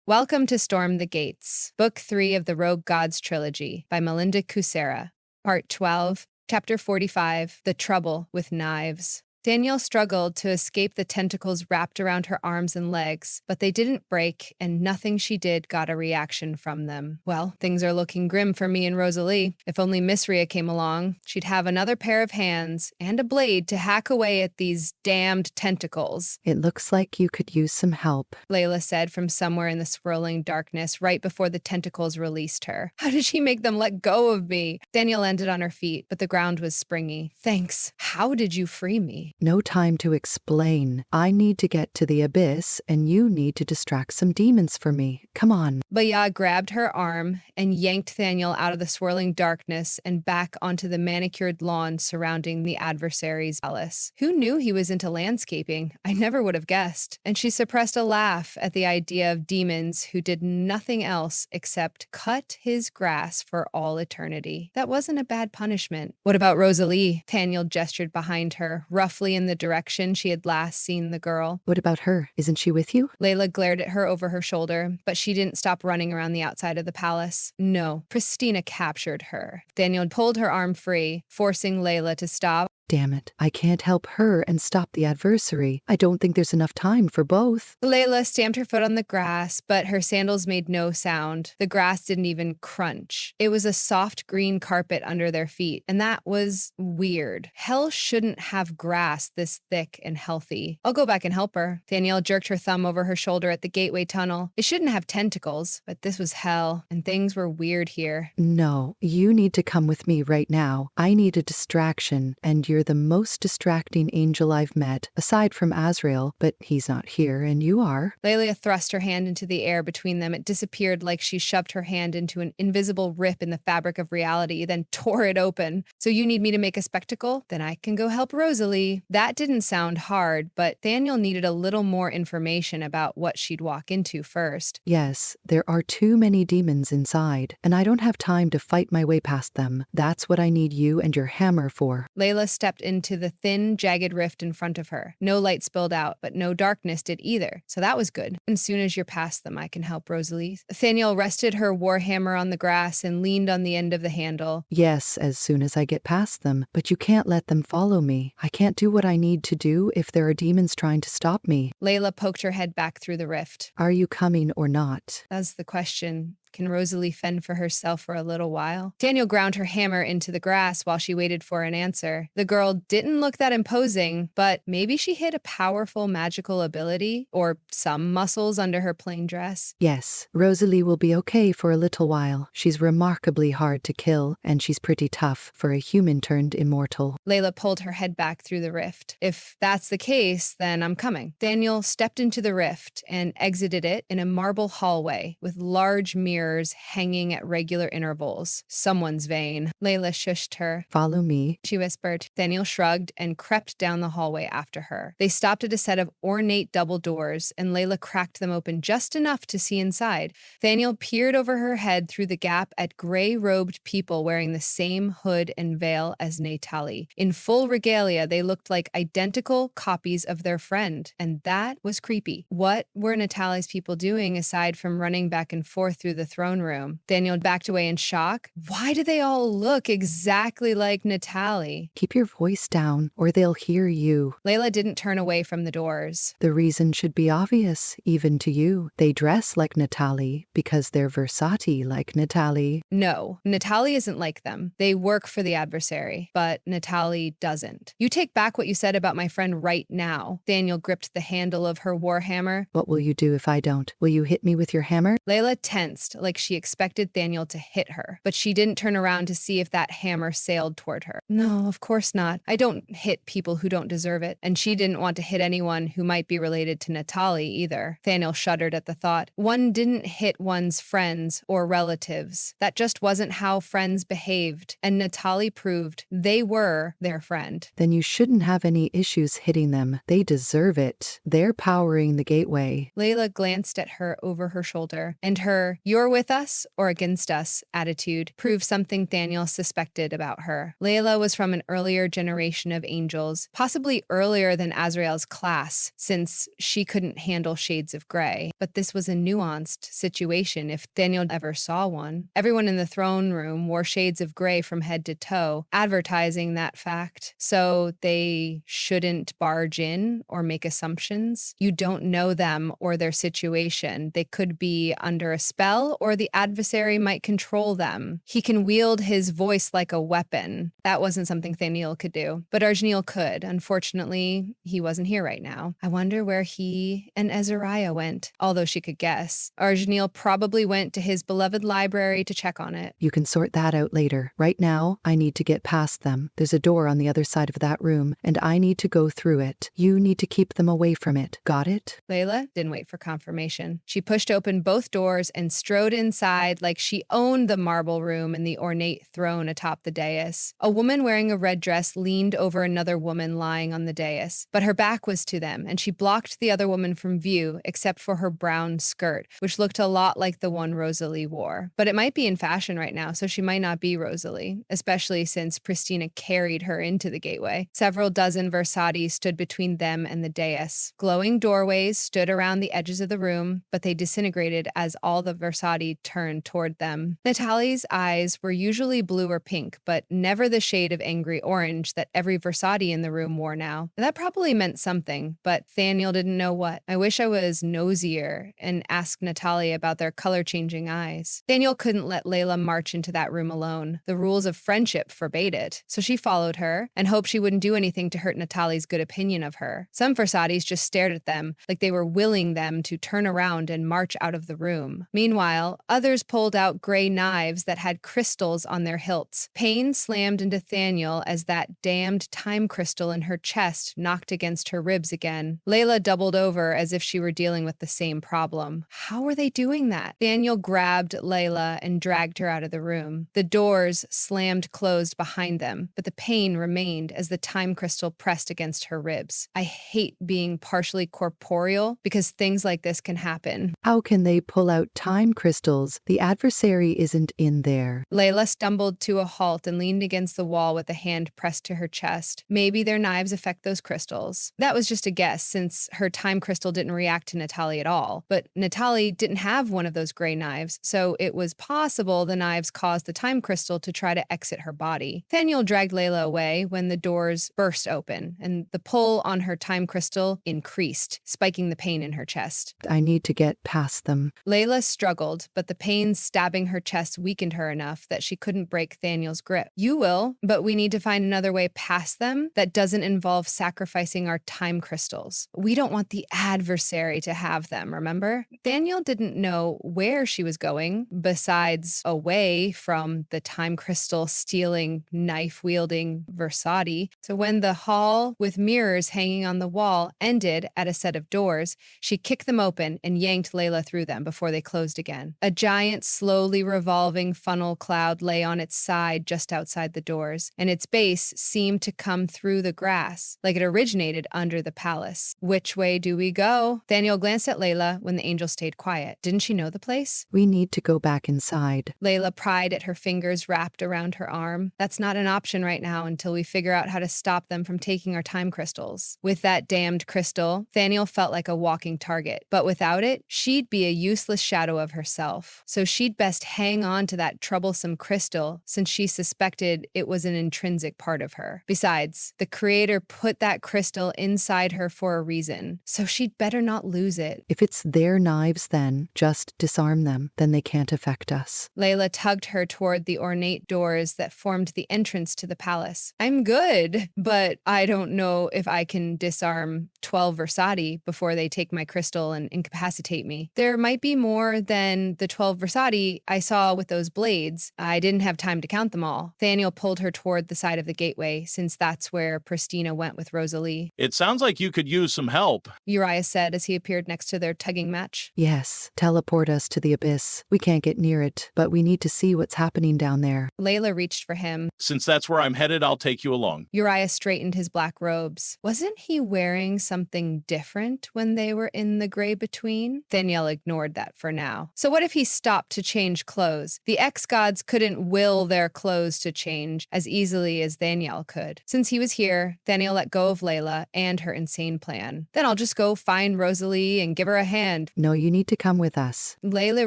Welcome to Storm the Gates, Book 3 of the Rogue Gods Trilogy by Melinda Kucsera, Part 12, Chapter 45, The Trouble with Knives. Danielle struggled to escape the tentacles wrapped around her arms and legs, but they didn't break, and nothing she did got a reaction from them. Well, things are looking grim for me and Rosalie. If only Miss Rhea came along, she'd have another pair of hands and a blade to hack away at these damned tentacles. It looks like you could use some help, Layla said from somewhere in the swirling darkness right before the tentacles released her. How did she make them let go of me? Danielle landed on her feet, but the ground was springy. Thanks. How did you free me? No time to explain. I need to get to the abyss, and you need to distract some demons for me. Come on. Baya grabbed her arm and yanked Daniel out of the swirling darkness and back onto the manicured lawn surrounding the Adversary's palace. Who knew he was into landscaping? I never would have guessed. And she suppressed a laugh at the idea of demons who did nothing else except cut his grass for all eternity. That wasn't a bad punishment. What about Rosalie? Daniel gestured behind her, roughly in the direction she had last seen the girl. What about her? Isn't she with you? Layla glared at her over her shoulder, but she didn't stop running around the outside of the palace. No, Pristina captured her. Daniel pulled her arm free, forcing Layla to stop. Damn it. I can't help her and stop the adversary. I don't think there's enough time for both. Layla stamped her foot on the grass, but her sandals made no sound. The grass didn't even crunch. It was a soft green carpet under their feet, and that was weird. Hell shouldn't have grass this thick and healthy. I'll go back and help her. Danielle jerked her thumb over her shoulder at the gateway tunnel. It shouldn't have tentacles, but this was hell, and things were weird here. No, you need to come with me right now. I need a distraction, and you're the most distracting angel I've met, aside from Azrael, but he's not here, and you are. Layla thrust her hand into the air between them. It disappeared like she shoved her hand into an invisible rip in the fabric of reality, then tore it open. So you need me to make a spectacle? Then I can go help Rosalie. That didn't sound hard, but Daniel needed a little more information about what she'd walk into first. Yes, there are too many demons inside, and I don't have time to fight my way past them. That's what I need you and your hammer for. Layla stepped into the thin, jagged rift in front of her. No light spilled out, but no darkness did either, so that was good. As soon as you're past them, I can help Rosalie. Nathaniel rested her warhammer on the grass and leaned on the end of the handle. Yes, as soon as I get past them, but you can't let them follow me. I can't do what I need to do if there are demons trying to stop me. Layla poked her head back through the rift. Are you coming or not? That's the question. Can Rosalie fend for herself for a little while? Daniel ground her hammer into the grass while she waited for an answer. The girl didn't look that imposing, but maybe she hid a powerful magical ability or some muscles under her plain dress. Yes, Rosalie will be okay for a little while. She's remarkably hard to kill, and she's pretty tough for a human turned immortal. Layla pulled her head back through the rift. If that's the case, then I'm coming. Daniel stepped into the rift and exited it in a marble hallway with large mirrors hanging at regular intervals. Someone's vain. Layla shushed her. Follow me, she whispered. Daniel shrugged and crept down the hallway after her. They stopped at a set of ornate double doors, and Layla cracked them open just enough to see inside. Daniel peered over her head through the gap at gray-robed people wearing the same hood and veil as Natali. In full regalia, they looked like identical copies of their friend, and that was creepy. What were Natali's people doing aside from running back and forth through the throne room? Daniel backed away in shock. Why do they all look exactly like Natali? Keep your voice down, or they'll hear you. Layla didn't turn away from the doors. The reason should be obvious, even to you. They dress like Natali because they're versatile like Natali. No, Natali isn't like them. They work for the adversary, but Natali doesn't. You take back what you said about my friend right now. Daniel gripped the handle of her warhammer. What will you do if I don't? Will you hit me with your hammer? Layla tensed like she expected Daniel to hit her, but she didn't turn around to see if that hammer sailed toward her. No, of course not. I don't hit people who don't deserve it, and she didn't want to hit anyone who might be related to Natali either. Daniel shuddered at the thought. One didn't hit one's friends or relatives. That just wasn't how friends behaved, and Natali proved they were their friend. Then you shouldn't have any issues hitting them. They deserve it. They're powering the gateway. Layla glanced at her over her shoulder, and her "you're her with us or against us attitude proved something Thaniel suspected about her. Layla was from an earlier generation of angels, possibly earlier than Azrael's class, since she couldn't handle shades of gray. But this was a nuanced situation if Thaniel ever saw one. Everyone in the throne room wore shades of gray from head to toe, advertising that fact. So they shouldn't barge in or make assumptions. You don't know them or their situation. They could be under a spell, or the adversary might control them. He can wield his voice like a weapon. That wasn't something Thaniel could do, but Arjaniel could. Unfortunately, he wasn't here right now. I wonder where he and Azariah went, although she could guess. Arjaniel probably went to his beloved library to check on it. You can sort that out later. Right now, I need to get past them. There's a door on the other side of that room, and I need to go through it. You need to keep them away from it. Got it? Layla didn't wait for confirmation. She pushed open both doors and strode inside like she owned the marble room and the ornate throne atop the dais. A woman wearing a red dress leaned over another woman lying on the dais, but her back was to them, and she blocked the other woman from view except for her brown skirt, which looked a lot like the one Rosalie wore. But it might be in fashion right now, so she might not be Rosalie, especially since Pristina carried her into the gateway. Several dozen Versati stood between them and the dais. Glowing doorways stood around the edges of the room, but they disintegrated as all the Versati turned toward them. Natalie's eyes were usually blue or pink, but never the shade of angry orange that every Versati in the room wore now. That probably meant something, but Thaniel didn't know what. I wish I was nosier and asked Natalie about their color-changing eyes. Thaniel couldn't let Layla march into that room alone. The rules of friendship forbade it, so she followed her and hoped she wouldn't do anything to hurt Natalie's good opinion of her. Some Versatis just stared at them like they were willing them to turn around and march out of the room. Meanwhile, others pulled out gray knives that had crystals on their hilts. Pain slammed into Thaniel as that damned time crystal in her chest knocked against her ribs again. Layla doubled over as if she were dealing with the same problem. How were they doing that? Thaniel grabbed Layla and dragged her out of the room. The doors slammed closed behind them, but the pain remained as the time crystal pressed against her ribs. I hate being partially corporeal because things like this can happen. How can they pull out time crystals? The adversary isn't in there. Layla stumbled to a halt and leaned against the wall with a hand pressed to her chest. Maybe their knives affect those crystals. That was just a guess, since her time crystal didn't react to Natalie at all. But Natalie didn't have one of those gray knives, so it was possible the knives caused the time crystal to try to exit her body. Thaniel dragged Layla away when the doors burst open, and the pull on her time crystal increased, spiking the pain in her chest. I need to get past them. Layla struggled, but the pain stabbing her chest weakened her enough that she couldn't break Thaniel's grip. You will, but we need to find another way past them that doesn't involve sacrificing our time crystals. We don't want the adversary to have them, remember? Thaniel didn't know where she was going, besides away from the time crystal stealing, knife-wielding Versati. So when the hall with mirrors hanging on the wall ended at a set of doors, she kicked them open and yanked Layla through them before they closed again. A giant, slowly revolving funnel cloud lay on its side just outside the doors, and its base seemed to come through the grass, like it originated under the palace. Which way do we go? Thaniel glanced at Layla when the angel stayed quiet. Didn't she know the place? We need to go back inside. Layla pried at her fingers wrapped around her arm. That's not an option right now until we figure out how to stop them from taking our time crystals. With that damned crystal, Thaniel felt like a walking target, but without it, she'd be a useless shadow of herself. So she'd best hang on to that troublesome crystal since she suspected it was an intrinsic part of her. Besides, the creator put that crystal inside her for a reason, so she'd better not lose it. If it's their knives, then just disarm them. Then they can't affect us. Layla tugged her toward the ornate doors that formed the entrance to the palace. I'm good, but I don't know if I can disarm 12 Versati before they take my crystal and incapacitate me. There might be more than the 12 Versati I saw with those blades. I didn't have time to count them all. Thaniel pulled her toward the side of the gateway, since that's where Pristina went with Rosalie. It sounds like you could use some help, Uriah said as he appeared next to their tugging match. Yes, teleport us to the abyss. We can't get near it, but we need to see what's happening down there. Layla reached for him. Since that's where I'm headed, I'll take you along. Uriah straightened his black robes. Wasn't he wearing something different when they were in the gray between? Thaniel ignored that for now. So what what if he stopped to change clothes? The ex-gods couldn't will their clothes to change as easily as Thaniel could. Since he was here, Thaniel let go of Layla and her insane plan. Then I'll just go find Rosalie and give her a hand. No, you need to come with us. Layla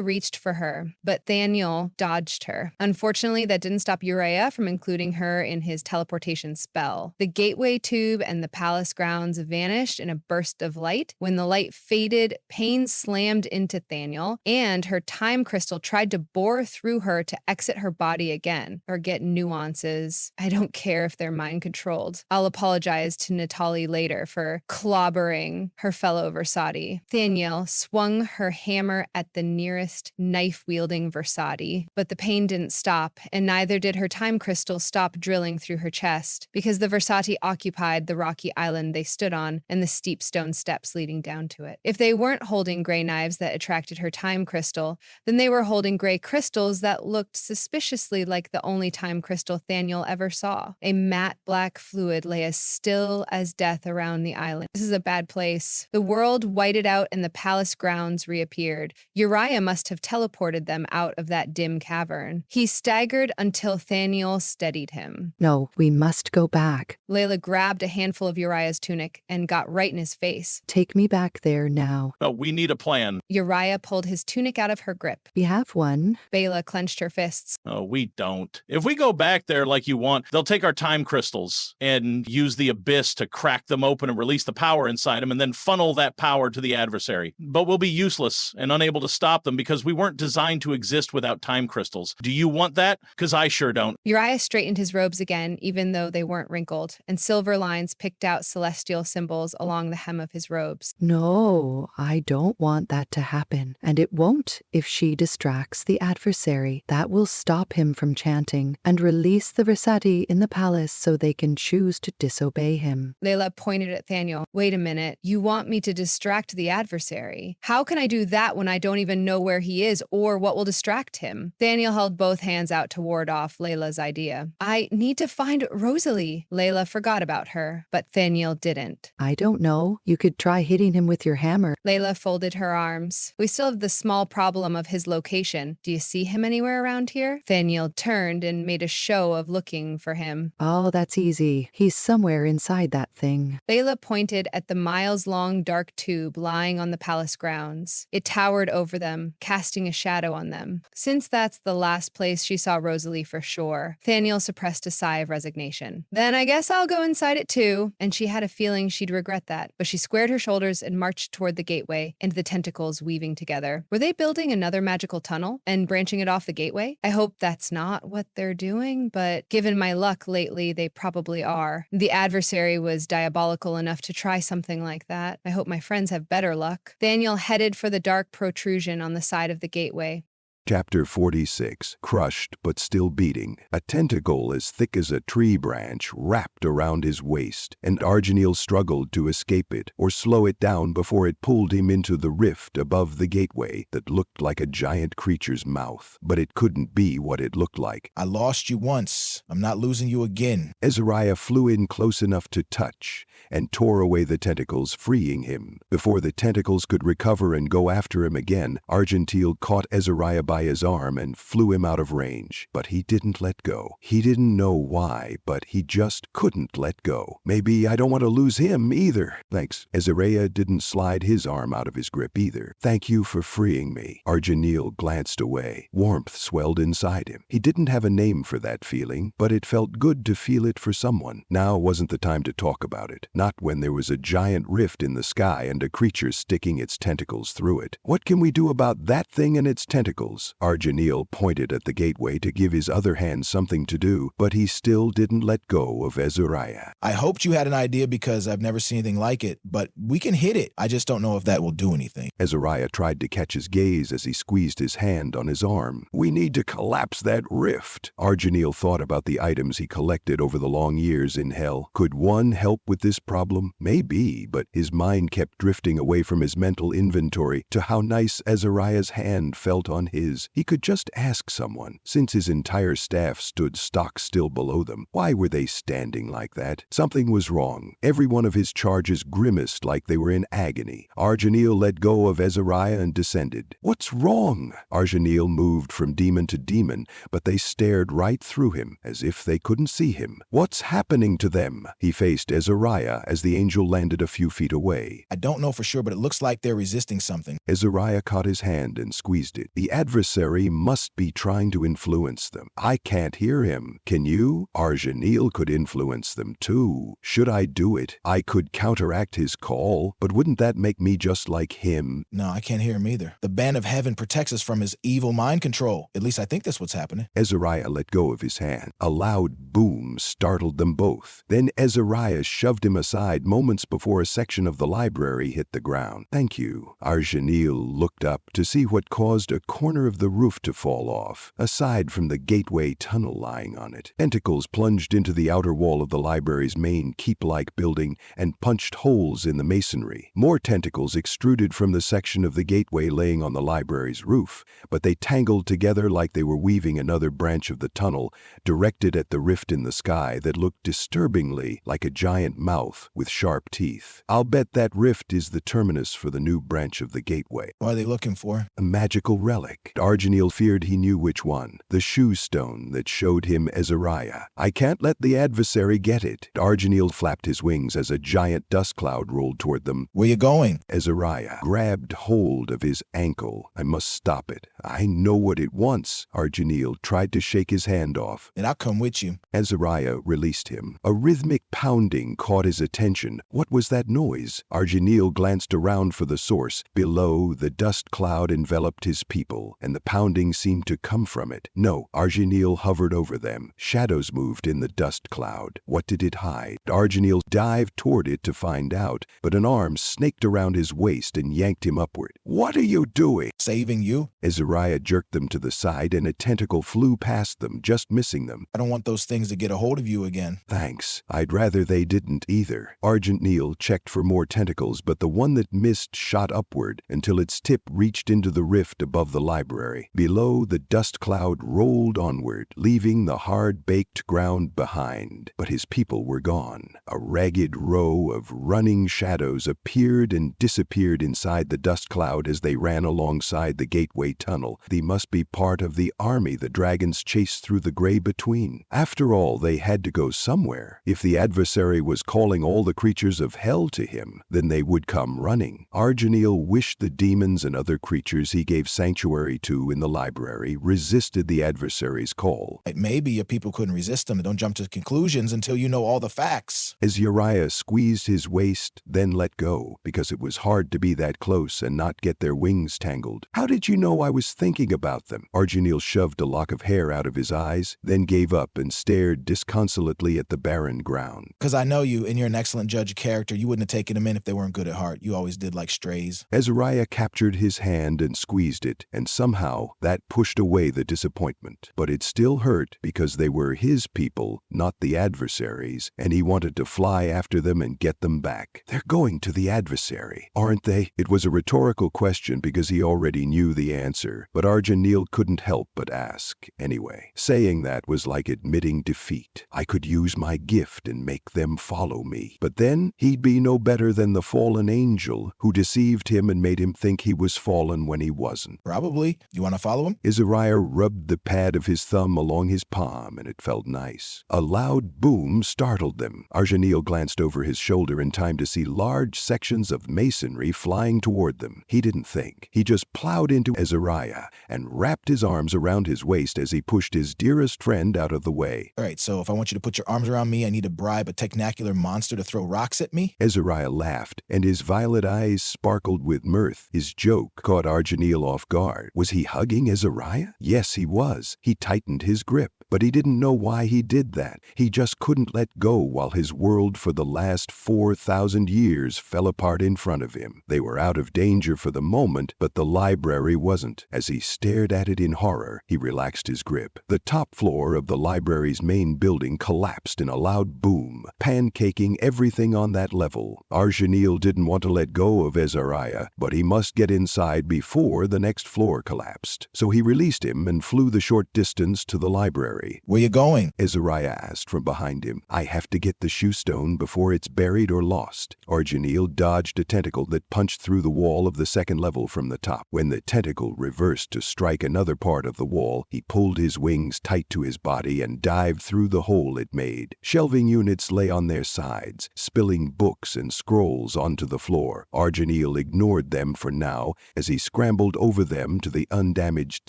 reached for her, but Thaniel dodged her. Unfortunately, that didn't stop Uriah from including her in his teleportation spell. The gateway tube and the palace grounds vanished in a burst of light. When the light faded, pain slammed into Thaniel, and her time crystal tried to bore through her to exit her body again. Forget nuances. I don't care if they're mind-controlled. I'll apologize to Natali later for clobbering her fellow Versailles. Thaniel swung her hammer at the nearest knife-wielding Versailles, but the pain didn't stop, and neither did her time crystal stop drilling through her chest, because the Versailles occupied the rocky island they stood on and the steep stone steps leading down to it. If they weren't holding gray knives that attracted her time crystal, then they were holding gray crystals that looked suspiciously like the only time crystal Thaniel ever saw. A matte black fluid lay as still as death around the island. This is a bad place. The world whited out and the palace grounds reappeared. Uriah must have teleported them out of that dim cavern. He staggered until Thaniel steadied him. No, we must go back. Layla grabbed a handful of Uriah's tunic and got right in his face. Take me back there now. No, we need a plan. Uriah pulled his tunic out of her grip. We have one. Bela clenched her fists. Oh, we don't. If we go back there like you want, they'll take our time crystals and use the abyss to crack them open and release the power inside them and then funnel that power to the adversary. But we'll be useless and unable to stop them because we weren't designed to exist without time crystals. Do you want that? Because I sure don't. Uriah straightened his robes again, even though they weren't wrinkled, and silver lines picked out celestial symbols along the hem of his robes. No, I don't want that to happen. And it won't if she distracts the adversary. That will stop him from chanting and release the Versailles in the palace so they can choose to disobey him. Layla pointed at Thaniel. Wait a minute. You want me to distract the adversary? How can I do that when I don't even know where he is or what will distract him? Thaniel held both hands out to ward off Layla's idea. I need to find Rosalie. Layla forgot about her, but Thaniel didn't. I don't know. You could try hitting him with your hammer. Layla folded her arms. We still have the small problem of his location. Do you see him anywhere around here? Thaniel turned and made a show of looking for him. Oh, that's easy. He's somewhere inside that thing. Layla pointed at the miles-long dark tube lying on the palace grounds. It towered over them, casting a shadow on them. Since that's the last place she saw Rosalie for sure, Thaniel suppressed a sigh of resignation. Then I guess I'll go inside it too. And she had a feeling she'd regret that, but she squared her shoulders and marched toward the gateway and the tentacles weaving together. Were they building another magical tunnel and branching it off the gateway? I hope that's not what they're doing, but given my luck lately, they probably are. The adversary was diabolical enough to try something like that. I hope my friends have better luck. Thaniel headed for the dark protrusion on the side of the gateway. Chapter 46. Crushed but still beating. A tentacle as thick as a tree branch wrapped around his waist, and Arginil struggled to escape it or slow it down before it pulled him into the rift above the gateway that looked like a giant creature's mouth. But it couldn't be what it looked like. I lost you once. I'm not losing you again. Azariah flew in close enough to touch and tore away the tentacles, freeing him. Before the tentacles could recover and go after him again, Argentil caught Azariah by his arm and flew him out of range. But he didn't let go. He didn't know why, but he just couldn't let go. Maybe I don't want to lose him either. Thanks. Azariah didn't slide his arm out of his grip either. Thank you for freeing me. Arginil glanced away. Warmth swelled inside him. He didn't have a name for that feeling, but it felt good to feel it for someone. Now wasn't the time to talk about it. Not when there was a giant rift in the sky and a creature sticking its tentacles through it. What can we do about that thing and its tentacles? Arginil pointed at the gateway to give his other hand something to do, but he still didn't let go of Azariah. I hoped you had an idea because I've never seen anything like it, but we can hit it. I just don't know if that will do anything. Azariah tried to catch his gaze as he squeezed his hand on his arm. We need to collapse that rift. Arginil thought about the items he collected over the long years in Hell. Could one help with this problem? Maybe, but his mind kept drifting away from his mental inventory to how nice Azariah's hand felt on his. is, he could just ask someone. Since his entire staff stood stock still below them, why were they standing like that? Something was wrong. Every one of his charges grimaced like they were in agony. Arginil let go of Azariah and descended. What's wrong? Arginil moved from demon to demon, but they stared right through him, as if they couldn't see him. What's happening to them? He faced Azariah as the angel landed a few feet away. I don't know for sure, but it looks like they're resisting something. Azariah caught his hand and squeezed it. The adversary must be trying to influence them. I can't hear him. Can you? Arginil could influence them too. Should I do it? I could counteract his call, but wouldn't that make me just like him? No, I can't hear him either. The band of heaven protects us from his evil mind control. At least I think that's what's happening. Azariah let go of his hand. A loud boom startled them both. Then Azariah shoved him aside moments before a section of the library hit the ground. Thank you. Arginil looked up to see what caused a corner of the roof to fall off, aside from the gateway tunnel lying on it. Tentacles plunged into the outer wall of the library's main keep-like building and punched holes in the masonry. More tentacles extruded from the section of the gateway laying on the library's roof, but they tangled together like they were weaving another branch of the tunnel, directed at the rift in the sky that looked disturbingly like a giant mouth with sharp teeth. I'll bet that rift is the terminus for the new branch of the gateway. What are they looking for? A magical relic. Arginil feared he knew which one. The shoe stone that showed him Azariah. I can't let the adversary get it. Arginil flapped his wings as a giant dust cloud rolled toward them. Where you going? Azariah grabbed hold of his ankle. I must stop it. I know what it wants. Arginil tried to shake his hand off. Then I'll come with you. Azariah released him. A rhythmic pounding caught his attention. What was that noise? Arginil glanced around for the source. Below, the dust cloud enveloped his people, and the pounding seemed to come from it. No, Arginil hovered over them. Shadows moved in the dust cloud. What did it hide? Arginil dived toward it to find out, but an arm snaked around his waist and yanked him upward. What are you doing? Saving you? Azariah jerked them to the side, and a tentacle flew past them, just missing them. I don't want those things to get a hold of you again. Thanks. I'd rather they didn't either. Arginil checked for more tentacles, but the one that missed shot upward until its tip reached into the rift above the library. Below, the dust cloud rolled onward, leaving the hard-baked ground behind. But his people were gone. A ragged row of running shadows appeared and disappeared inside the dust cloud as they ran alongside the gateway tunnel. They must be part of the army the dragons chased through the gray between. After all, they had to go somewhere. If the adversary was calling all the creatures of hell to him, then they would come running. Arginil wished the demons and other creatures he gave sanctuary to in the library resisted the adversary's call. Maybe your people couldn't resist them. Don't jump to conclusions until you know all the facts. Azariah squeezed his waist, then let go, because it was hard to be that close and not get their wings tangled. How did you know I was thinking about them? Arginil shoved a lock of hair out of his eyes, then gave up and stared disconsolately at the barren ground. Because I know you, and you're an excellent judge of character. You wouldn't have taken them in if they weren't good at heart. You always did like strays. Azariah captured his hand and squeezed it, and somehow that pushed away the disappointment. But it still hurt because they were his people, not the adversary's, and he wanted to fly after them and get them back. They're going to the adversary, aren't they? It was a rhetorical question because he already knew the answer, but Arginil couldn't help but ask anyway. Saying that was like admitting defeat. I could use my gift and make them follow me. But then he'd be no better than the fallen angel who deceived him and made him think he was fallen when he wasn't. Probably. You want to follow him? Azariah rubbed the pad of his thumb along his palm, and it felt nice. A loud boom startled them. Arginil glanced over his shoulder in time to see large sections of masonry flying toward them. He didn't think. He just plowed into Azariah and wrapped his arms around his waist as he pushed his dearest friend out of the way. All right, so if I want you to put your arms around me, I need to bribe a technacular monster to throw rocks at me? Azariah laughed, and his violet eyes sparkled with mirth. His joke caught Arginil off guard. Was he hugging Azariah? Yes, he was. He tightened his grip, but he didn't know why he did that. He just couldn't let go while his world for the last 4,000 years fell apart in front of him. They were out of danger for the moment, but the library wasn't. As he stared at it in horror, he relaxed his grip. The top floor of the library's main building collapsed in a loud boom, pancaking everything on that level. Argeniel didn't want to let go of Azariah, but he must get inside before the next floor collapsed. So he released him and flew the short distance to the library. Where you going? Azariah asked from behind him. I have to get the shoe stone before it's buried or lost. Argeniel dodged a tentacle that punched through the wall of the second level from the top. When the tentacle reversed to strike another part of the wall, he pulled his wings tight to his body and dived through the hole it made. Shelving units lay on their sides, spilling books and scrolls onto the floor. Argeniel ignored them for now as he scrambled over them to the undamaged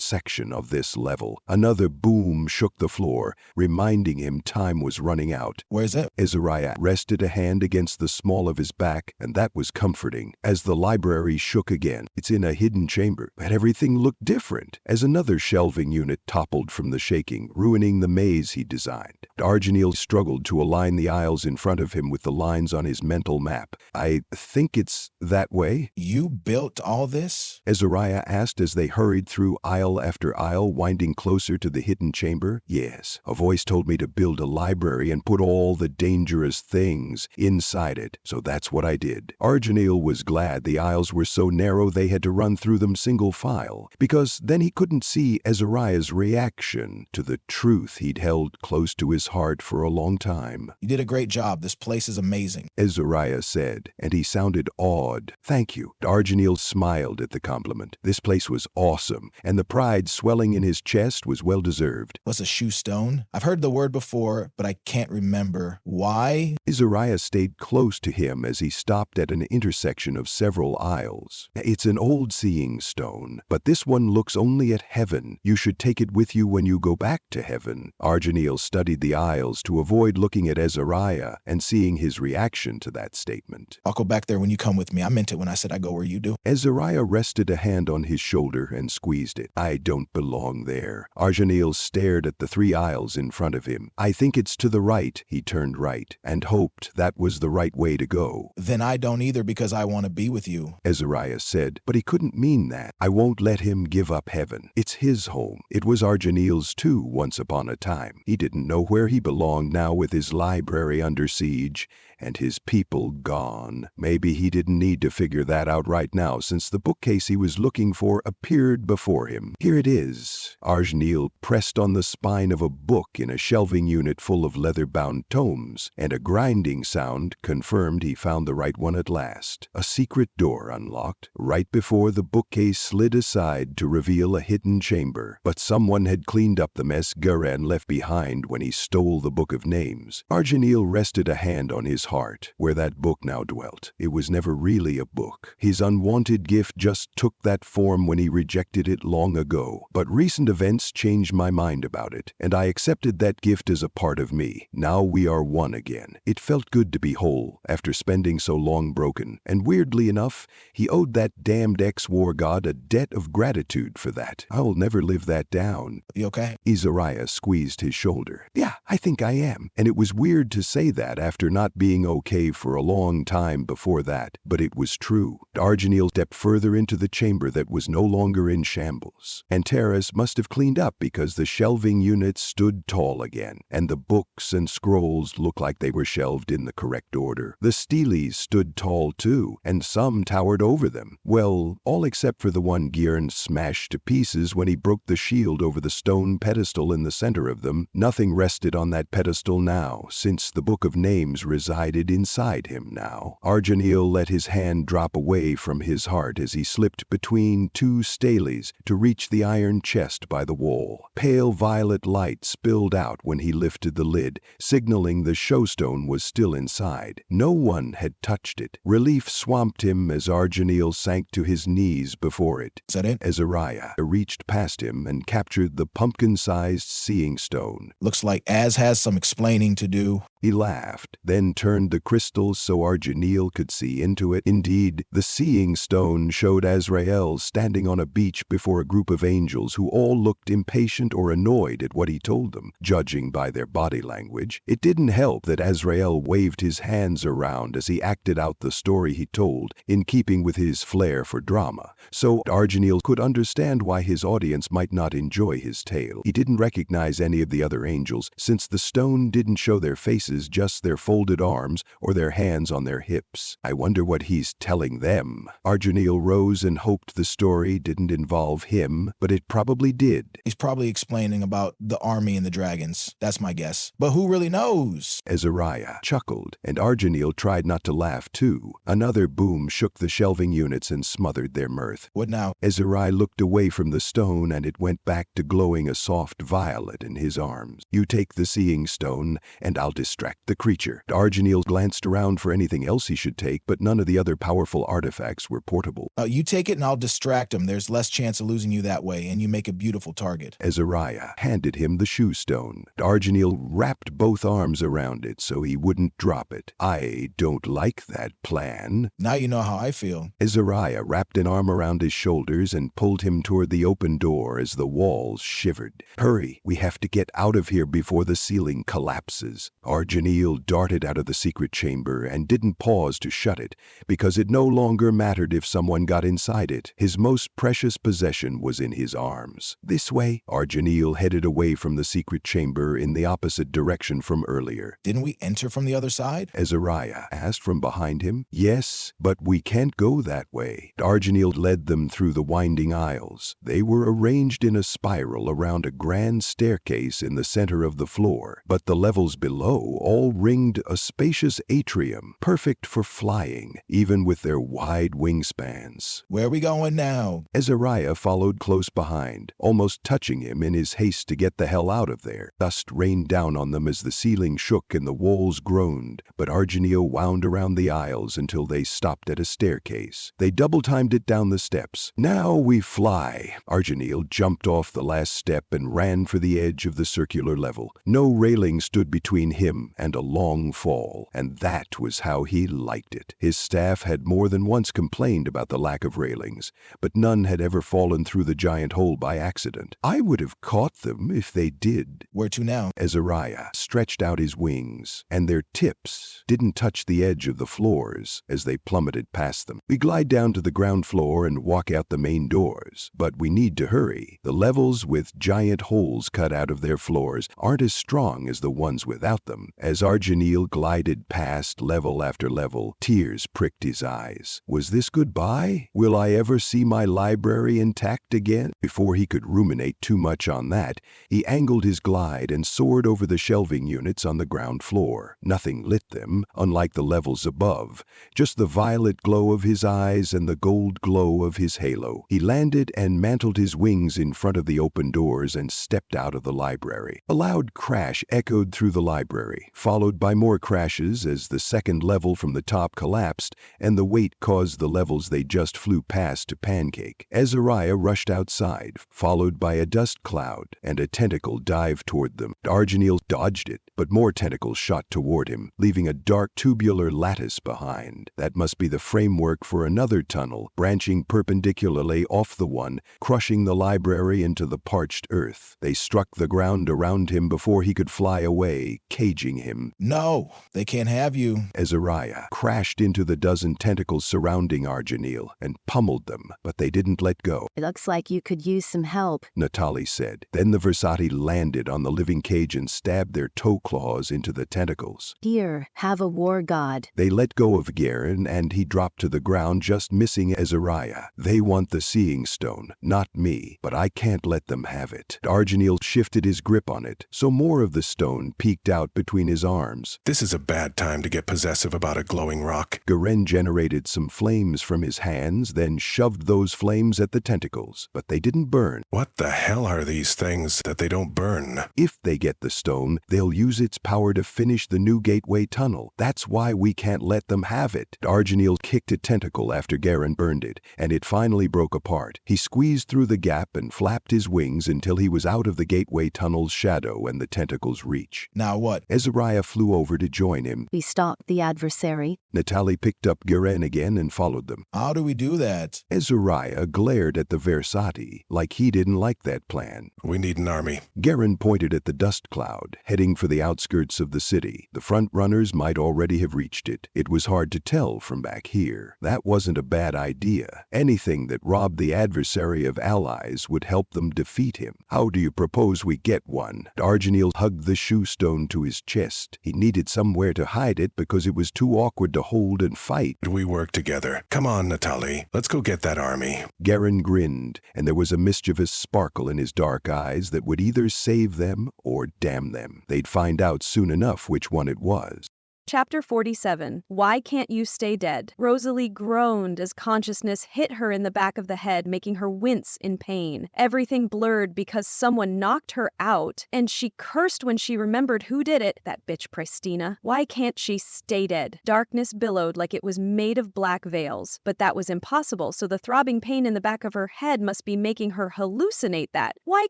section of this level. Another boom shook the floor, reminding him time was running out. Where's it? Azariah rested a hand against the small of his back, and that was comforting. As the library shook again, it's in a hidden chamber, but everything looked different as another shelving unit toppled from the shaking, ruining the maze he designed. Argeniel struggled to align the aisles in front of him with the lines on his mental map. I think it's that way. You built all this? Azariah asked as they hurried through aisle after aisle, winding closer to the hidden chamber. Yes, a voice told me to build a library and put all the dangerous things inside it, so that's what I did. Argeniel was glad the aisles were so narrow they had to run through them single file, because then he couldn't see Azariah's reaction to the truth he'd held close to his heart for a long time. You did a great job. This place is amazing, Azariah said, and he sounded awed. Thank you. Argeniel smiled at the compliment. This place was awesome, and the pride swelling in his chest was well deserved. What's a shoe stone? I've heard the word before, but I can't remember. Why? Azariah stayed close to him as he stopped at an intersection of several aisles. It's an old seeing stone, but this one looks only at heaven. You should take it with you when you go back to heaven. Argeniel studied the aisles to avoid looking at Azariah and seeing his reaction to that statement. I'll go back there when you come with me. I meant it when I said I go where you do. Azariah rested a hand on his shoulder and squeezed it. I don't belong there. Argeniel stared at the 3 aisles in front of him. I think it's to the right. He turned right and hoped that was the right way to go. Then I don't either because I want to be with you, Azariah said, but he couldn't mean that. I won't let him give up heaven. It's his home. It was Argeniel's too once upon a time. He didn't know where he belonged now with his library under siege and his people gone. Maybe he didn't need to figure that out right now since the bookcase he was looking for appeared before him. Here it is. Argeniel pressed on the spine of a book in a shelving unit full of leather-bound tomes, and a grinding sound confirmed he found the right one at last. A secret door unlocked right before the bookcase slid aside to reveal a hidden chamber. But someone had cleaned up the mess Guerren left behind when he stole the Book of Names. Argeniel rested a hand on his heart, where that book now dwelt. It was never really a book. His unwanted gift just took that form when he rejected it long ago. But recent events changed my mind about it, and I accepted that gift as a part of me. Now we are one again. It felt good to be whole after spending so long broken, and weirdly enough, he owed that damned ex-war god a debt of gratitude for that. I'll never live that down. You okay? Azariah squeezed his shoulder. Yeah, I think I am. And it was weird to say that after not being okay for a long time before that, but it was true. Argeniel stepped further into the chamber that was no longer in shambles. Antares must have cleaned up because the shelving units stood tall again, and the books and scrolls looked like they were shelved in the correct order. The steles stood tall too, and some towered over them. Well, all except for the one Guerren smashed to pieces when he broke the shield over the stone pedestal in the center of them. Nothing rested on that pedestal now, since the Book of Names resided inside him now. Argeniel let his hand drop away from his heart as he slipped between 2 steles to reach the iron chest by the wall. Pale violet light spilled out when he lifted the lid, signaling the showstone was still inside. No one had touched it. Relief swamped him as Argeniel sank to his knees before it. Is that it? Azariah reached past him and captured the pumpkin-sized seeing stone. Looks like Az has some explaining to do. He laughed, then turned the crystal so Argeniel could see into it. Indeed, the seeing stone showed Azrael standing on a beach before a group of angels who all looked impatient or annoyed at what he told them, judging by their body language. It didn't help that Azrael waved his hands around as he acted out the story he told, in keeping with his flair for drama, so Argeniel couldn't could understand why his audience might not enjoy his tale. He didn't recognize any of the other angels, since the stone didn't show their faces, just their folded arms or their hands on their hips. I wonder what he's telling them. Argeniel rose and hoped the story didn't involve him, but it probably did. He's probably explaining about the army and the dragons. That's my guess. But who really knows? Azariah chuckled, and Argeniel tried not to laugh too. Another boom shook the shelving units and smothered their mirth. What now? Azariah looked away from the stone, and it went back to glowing a soft violet in his arms. You take the seeing stone, and I'll distract the creature. Argeniel glanced around for anything else he should take, but none of the other powerful artifacts were portable. You take it and I'll distract him. There's less chance of losing you that way, and you make a beautiful target. Azariah handed him the shoe stone. Argeniel wrapped both arms around it so he wouldn't drop it. I don't like that plan. Now you know how I feel. Azariah wrapped an arm around his shoulders and pulled him toward the open door as the walls shivered. Hurry, we have to get out of here before the ceiling collapses. Argeniel darted out of the secret chamber and didn't pause to shut it, because it no longer mattered if someone got inside it. His most precious possession was in his arms. This way, Argeniel headed away from the secret chamber in the opposite direction from earlier. Didn't we enter from the other side? Azariah asked from behind him. Yes, but we can't go that way. Argeniel led them through the winding aisles. They were arranged in a spiral around a grand staircase in the center of the floor, but the levels below all ringed a spacious atrium, perfect for flying, even with their wide wingspans. Where are we going now? Azariah followed close behind, almost touching him in his haste to get the hell out of there. Dust rained down on them as the ceiling shook and the walls groaned, but Argeniel wound around the aisles until they stopped at a staircase. They double-timed it down the steps. Now we fly. Argeniel jumped off the last step and ran for the edge of the circular level. No railing stood between him and a long fall, and that was how he liked it. His staff had more than once complained about the lack of railings, but none had ever fallen through the giant hole by accident. I would have caught them if they did. Where to now? Azariah stretched out his wings, and their tips didn't touch the edge of the floors as they plummeted past them. We glide down to the ground floor and walk out the main doors, but we need to hurry. The levels with giant holes cut out of their floors aren't as strong as the ones without them. As Argeniel glided past level after level, tears pricked his eyes. Was this goodbye? Will I ever see my library intact again? Before he could ruminate too much on that, he angled his glide and soared over the shelving units on the ground floor. Nothing lit them, unlike the levels above, just the violet glow of his eyes and the gold glow of his halo. He landed and mantled his wings in front of the open doors and stepped out of the library. A loud crash echoed through the library, followed by more crashes as the second level from the top collapsed and the weight caused the levels they just flew past to pancake. Azariah rushed outside, followed by a dust cloud, and a tentacle dived toward them. Argeniel dodged it, but more tentacles shot toward him, leaving a dark tubular lattice behind. That must be the framework for another tunnel, branching perpendicularly off the one, crushing the library into the parched earth. They struck the ground around him before he could fly away, caging him. No, they can't have you. Azariah crashed into the dozen tentacles surrounding Argeniel and pummeled them, but they didn't let go. It looks like you could use some help, Natali said. Then the Versati landed on the living cage and stabbed their toe claws into the tentacles. Here, have a war god. They let go of Guerren, and he dropped to the ground, just missing Azariah. They want the seeing stone, not me, but I can't let them have it. Argeniel shifted his grip on it, so more of the stone peeked out between his arms. This is a bad time to get possessive about a glowing rock. Guerren generated some flames from his hands, then shoved those flames at the tentacles, but they didn't burn. What the hell are these things that they don't burn? If they get the stone, they'll use its power to finish the new gateway tunnel. That's why we can't let them have it. Argeniel kicked a tentacle after Guerren burned it, and it finally broke apart. He squeezed through the gap and flapped his wings until he was out of the gateway tunnel's shadow and the tentacle's reach. Now what? Azariah flew over to join him. We stopped the adversary. Natali picked up Guerren again and followed them. How do we do that? Azariah glared at the Versati like he didn't like that plan. We need an army. Guerren pointed at the dust cloud, heading for the outskirts of the city. The front runners might already have reached it. It was hard to tell from back here. That wasn't a bad idea. Anything that robbed the adversary of allies would help them defeat him. How do you propose we get one? Arginil hugged the shoe stone to his chest. He needed somewhere to hide it because it was too awkward to hold and fight. We work together. Come on, Natalie. Let's go get that army. Guerren grinned, and there was a mischievous sparkle in his dark eyes that would either save them or damn them. They'd find out soon enough which one it was. Chapter 47. Why Can't You Stay Dead? Rosalie groaned as consciousness hit her in the back of the head, making her wince in pain. Everything blurred because someone knocked her out, and she cursed when she remembered who did it. That bitch Pristina. Why can't she stay dead? Darkness billowed like it was made of black veils, but that was impossible, so the throbbing pain in the back of her head must be making her hallucinate that. Why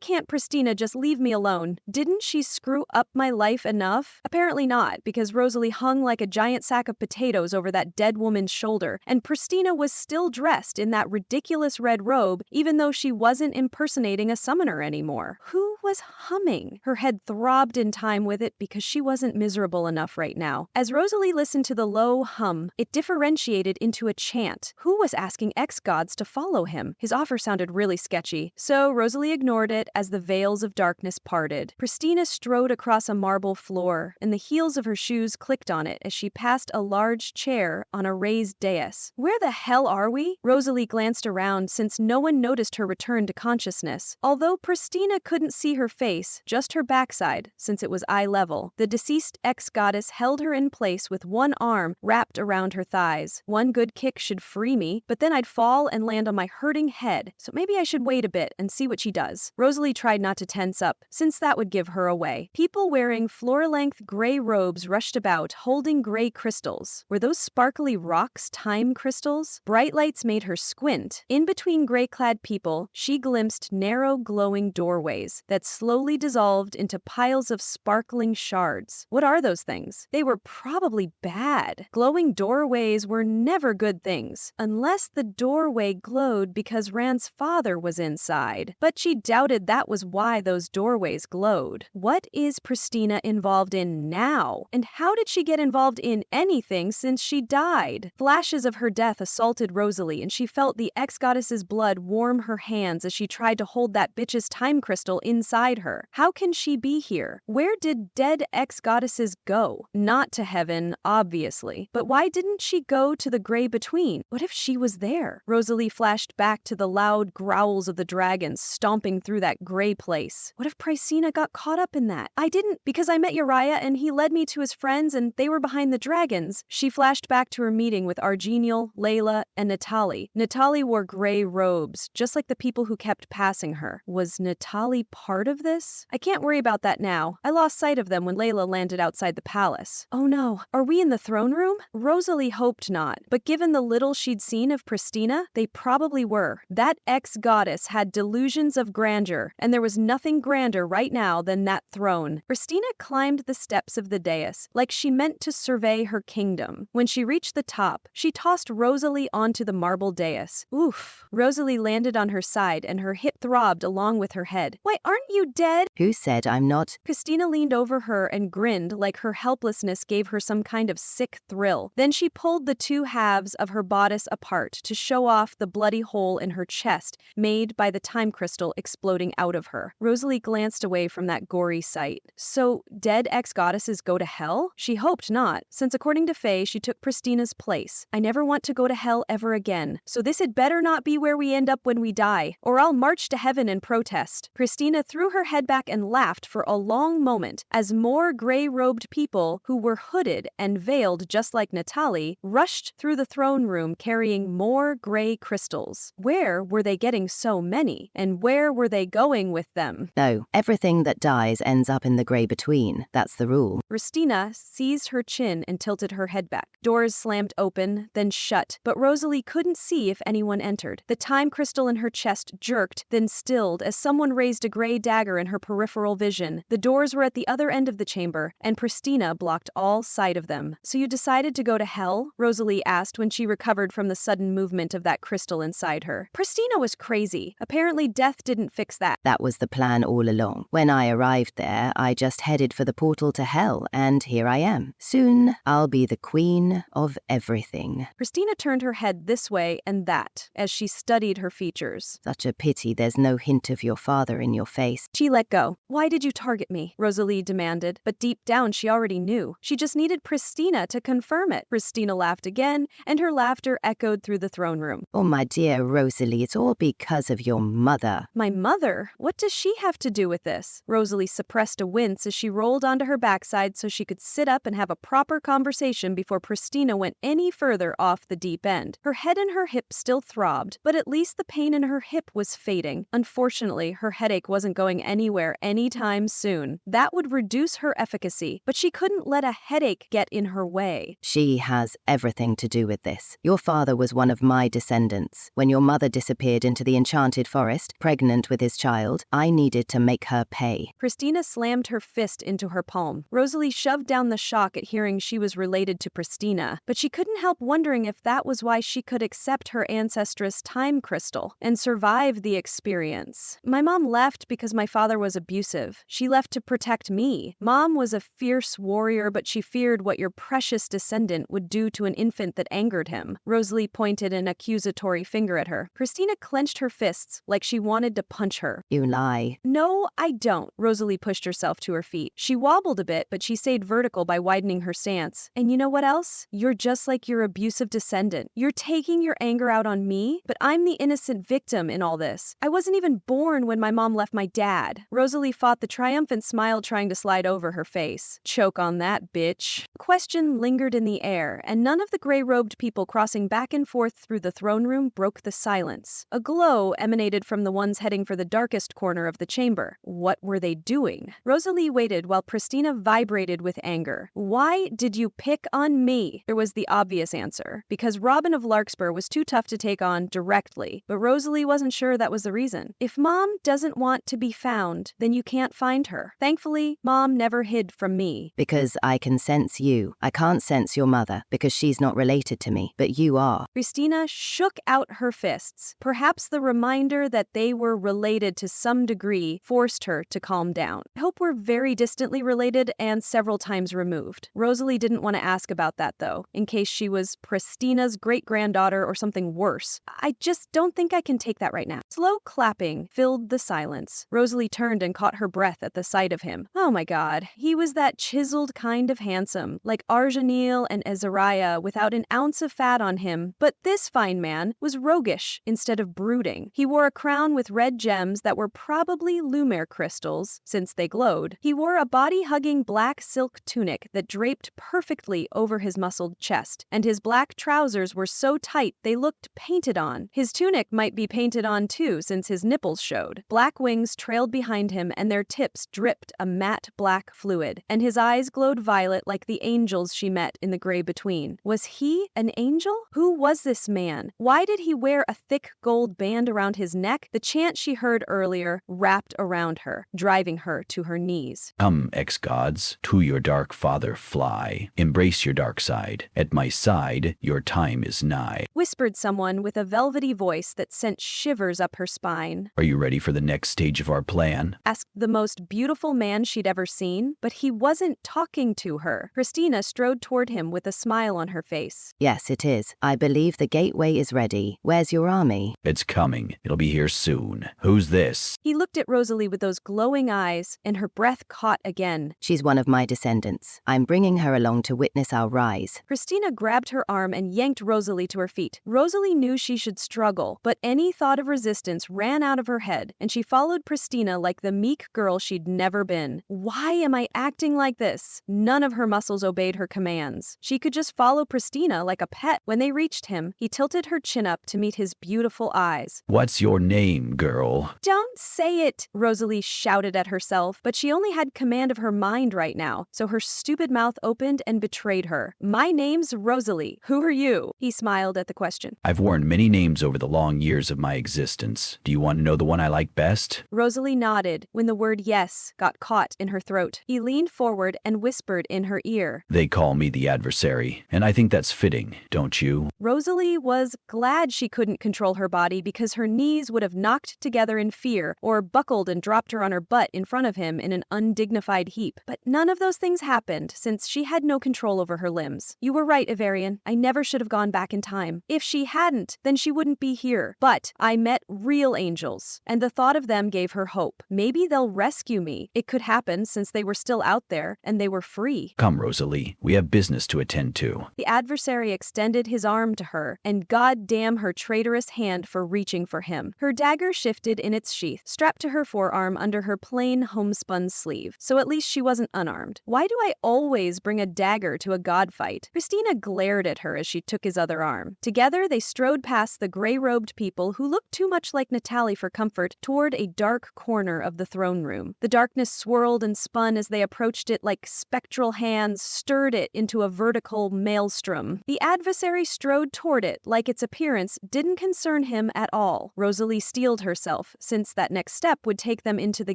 can't Pristina just leave me alone? Didn't she screw up my life enough? Apparently not, because Rosalie hung like a giant sack of potatoes over that dead woman's shoulder, and Pristina was still dressed in that ridiculous red robe, even though she wasn't impersonating a summoner anymore. Who was humming? Her head throbbed in time with it because she wasn't miserable enough right now. As Rosalie listened to the low hum, it differentiated into a chant. Who was asking ex-gods to follow him? His offer sounded really sketchy, so Rosalie ignored it as the veils of darkness parted. Pristina strode across a marble floor, and the heels of her shoes clicked on it as she passed a large chair on a raised dais. Where the hell are we? Rosalie glanced around since no one noticed her return to consciousness. Although Pristina couldn't see her face, just her backside, since it was eye level, the deceased ex-goddess held her in place with one arm wrapped around her thighs. One good kick should free me, but then I'd fall and land on my hurting head, so maybe I should wait a bit and see what she does. Rosalie tried not to tense up, since that would give her away. People wearing floor-length gray robes rushed about, holding gray crystals. Were those sparkly rocks time crystals? Bright lights made her squint. In between gray-clad people, she glimpsed narrow, glowing doorways that slowly dissolved into piles of sparkling shards. What are those things? They were probably bad. Glowing doorways were never good things, unless the doorway glowed because Rand's father was inside. But she doubted that was why those doorways glowed. What is Pristina involved in now? And how did she get involved in anything since she died? Flashes of her death assaulted Rosalie, and she felt the ex-goddess's blood warm her hands as she tried to hold that bitch's time crystal inside her. How can she be here? Where did dead ex-goddesses go? Not to heaven, obviously. But why didn't she go to the gray between? What if she was there? Rosalie flashed back to the loud growls of the dragons stomping through that gray place. What if Pristina got caught up in that? I didn't, because I met Uriah and he led me to his friends and they were behind the dragons. She flashed back to her meeting with Argenial, Layla, and Natalie. Natalie wore gray robes, just like the people who kept passing her. Was Natalie part of this? I can't worry about that now. I lost sight of them when Layla landed outside the palace. Oh no, are we in the throne room? Rosalie hoped not, but given the little she'd seen of Pristina, they probably were. That ex-goddess had delusions of grandeur, and there was nothing grander right now than that throne. Pristina climbed the steps of the dais, like she meant to survey her kingdom. When she reached the top, she tossed Rosalie onto the marble dais. Oof. Rosalie landed on her side, and her hip throbbed along with her head. Why, aren't you dead? Who said I'm not? Pristina leaned over her and grinned like her helplessness gave her some kind of sick thrill. Then she pulled the two halves of her bodice apart to show off the bloody hole in her chest made by the time crystal exploding out of her. Rosalie glanced away from that gory sight. So, dead ex-goddesses go to hell? She hoped not, since according to Faye, she took Pristina's place. I never want to go to hell ever again, so this had better not be where we end up when we die, or I'll march to heaven and protest. Pristina threw her head back and laughed for a long moment as more gray-robed people who were hooded and veiled just like Natalie rushed through the throne room carrying more gray crystals. Where were they getting so many, and where were they going with them? No, everything that dies ends up in the grey between. That's the rule. Pristina seized her chin and tilted her head back. Doors slammed open, then shut, but Rosalie couldn't see if anyone entered. The time crystal in her chest jerked, then stilled as someone raised a gray dagger in her peripheral vision. The doors were at the other end of the chamber, and Pristina blocked all sight of them. "So you decided to go to hell?" Rosalie asked when she recovered from the sudden movement of that crystal inside her. Pristina was crazy. Apparently death didn't fix that. That was the plan all along. When I arrived there, I just headed for the portal to hell, and here I am. Soon, I'll be the queen of everything. Pristina turned her head this way and that as she studied her features. Such a pity there's no hint of your father in your face. She let go. "Why did you target me?" Rosalie demanded, but deep down she already knew. She just needed Pristina to confirm it. Pristina laughed again, and her laughter echoed through the throne room. Oh, my dear Rosalie, it's all because of your mother. My mother? What does she have to do with this? Rosalie suppressed a wince as she rolled onto her backside so she could sit up and have a proper conversation before Pristina went any further off the deep end. Her head and her hip still throbbed, but at least the pain in her hip was fading. Unfortunately, her headache wasn't going anywhere anytime soon. That would reduce her efficacy, but she couldn't let a headache get in her way. She has everything to do with this. Your father was one of my descendants. When your mother disappeared into the enchanted forest, pregnant with his child, I needed to make her pay. Pristina slammed her fist into her palm. Rosalie shoved down the shock at hearing she was related to Pristina, but she couldn't help wondering if that was why she could accept her ancestress' time crystal and survive the experience. My mom left because my father was abusive. She left to protect me. Mom was a fierce warrior, but she feared what your precious descendant would do to an infant that angered him. Rosalie pointed an accusatory finger at her. Pristina clenched her fists like she wanted to punch her. You lie. No, I don't. Rosalie pushed herself to her feet. She wobbled a bit, but she stayed vertical by widening her stance. And you know what else? You're just like your abusive descendant. You're taking your anger out on me, but I'm the innocent victim in all this. I wasn't even born when my mom left my dad. Rosalie fought the triumphant smile trying to slide over her face. Choke on that, bitch. The question lingered in the air, and none of the gray-robed people crossing back and forth through the throne room broke the silence. A glow emanated from the ones heading for the darkest corner of the chamber. What were they doing? Rosalie waited while Pristina vibrated with anger. Why did you pick on me? There was the obvious answer. Because Robin of Larkspur was too tough to take on directly, but Rosalie wasn't sure that was the reason. If Mom doesn't want to be found, then you can't find her. Thankfully, Mom never hid from me. Because I can sense you. I can't sense your mother, because she's not related to me, but you are. Pristina shook out her fists. Perhaps the reminder that they were related to some degree forced her to calm down. I hope we're very distantly related and several times removed. Rosalie didn't want to ask about that, though, in case she was Pristina's great-granddaughter or something worse. I just don't think I can take that right now. Slow clapping filled the silence. Rosalie turned and caught her breath at the sight of him. Oh my god, he was that chiseled kind of handsome, like Arjanil and Azariah without an ounce of fat on him, but this fine man was roguish instead of brooding. He wore a crown with red gems that were probably Lumiere crystals, since they glowed. He wore a body-hugging black silk tunic that draped perfectly over his muscled chest, and his black trousers were so tight they looked painted on. His tunic might be painted on too, since his nipples showed. Black wings trailed behind him, and their tips dripped a matte black fluid, and his eyes glowed violet like the angels she met in the gray between. Was he an angel? Who was this man? Why did he wear a thick gold band around his neck? The chant she heard earlier wrapped around her, driving her to her knees. Come, ex-gods, to your dark father fly. Embrace your dark side. At my side, your time is nigh. Whispered someone with a velvety voice that sent shivers up her spine. Are you ready for the next stage of our plan? Asked the most beautiful man she'd ever seen, but he wasn't talking to her. Pristina strode toward him with a smile on her face. Yes, it is. I believe the gateway is ready. Where's your army? It's coming. It'll be here soon. Who's this? He looked at Rosalie with those glowing eyes, and her breath caught again. She's one of my descendants. I'm bringing her along to witness our rise. Pristina grabbed her arm and yanked Rosalie to her feet. Rosalie knew she should struggle, but any thought of resistance ran out of her head, and she followed Pristina like the meek girl she'd never been. Why am I acting like this? None of her muscles obeyed her commands. She could just follow Pristina like a pet. When they reached him, he tilted her chin up to meet his beautiful eyes. What's your name, girl? Don't say it, Rosalie shouted at herself, but she only had command of her mind right now, so her stupid mouth opened and betrayed her. My name's Rosalie. Who are you? He smiled at the question. I've worn many names over the long years of my existence. Do you want to know the one I like best? Rosalie Rosalie nodded when the word yes got caught in her throat. He leaned forward and whispered in her ear. They call me the Adversary, and I think that's fitting, don't you? Rosalie was glad she couldn't control her body because her knees would have knocked together in fear or buckled and dropped her on her butt in front of him in an undignified heap. But none of those things happened since she had no control over her limbs. You were right, Ivarian. I never should have gone back in time. If she hadn't, then she wouldn't be here. But I met real angels, and the thought of them gave her hope. Maybe they'll rescue me. It could happen since they were still out there and they were free. Come, Rosalie, we have business to attend to. The Adversary extended his arm to her, and goddamn her traitorous hand for reaching for him. Her dagger shifted in its sheath, strapped to her forearm under her plain homespun sleeve, so at least she wasn't unarmed. Why do I always bring a dagger to a god fight? Christina glared at her as she took his other arm. Together, they strode past the gray-robed people who looked too much like Natalie for comfort toward a dark corner of the throne room. The darkness swirled and spun as they approached it like spectral hands stirred it into a vertical maelstrom. The Adversary strode toward it like its appearance didn't concern him at all. Rosalie steeled herself, since that next step would take them into the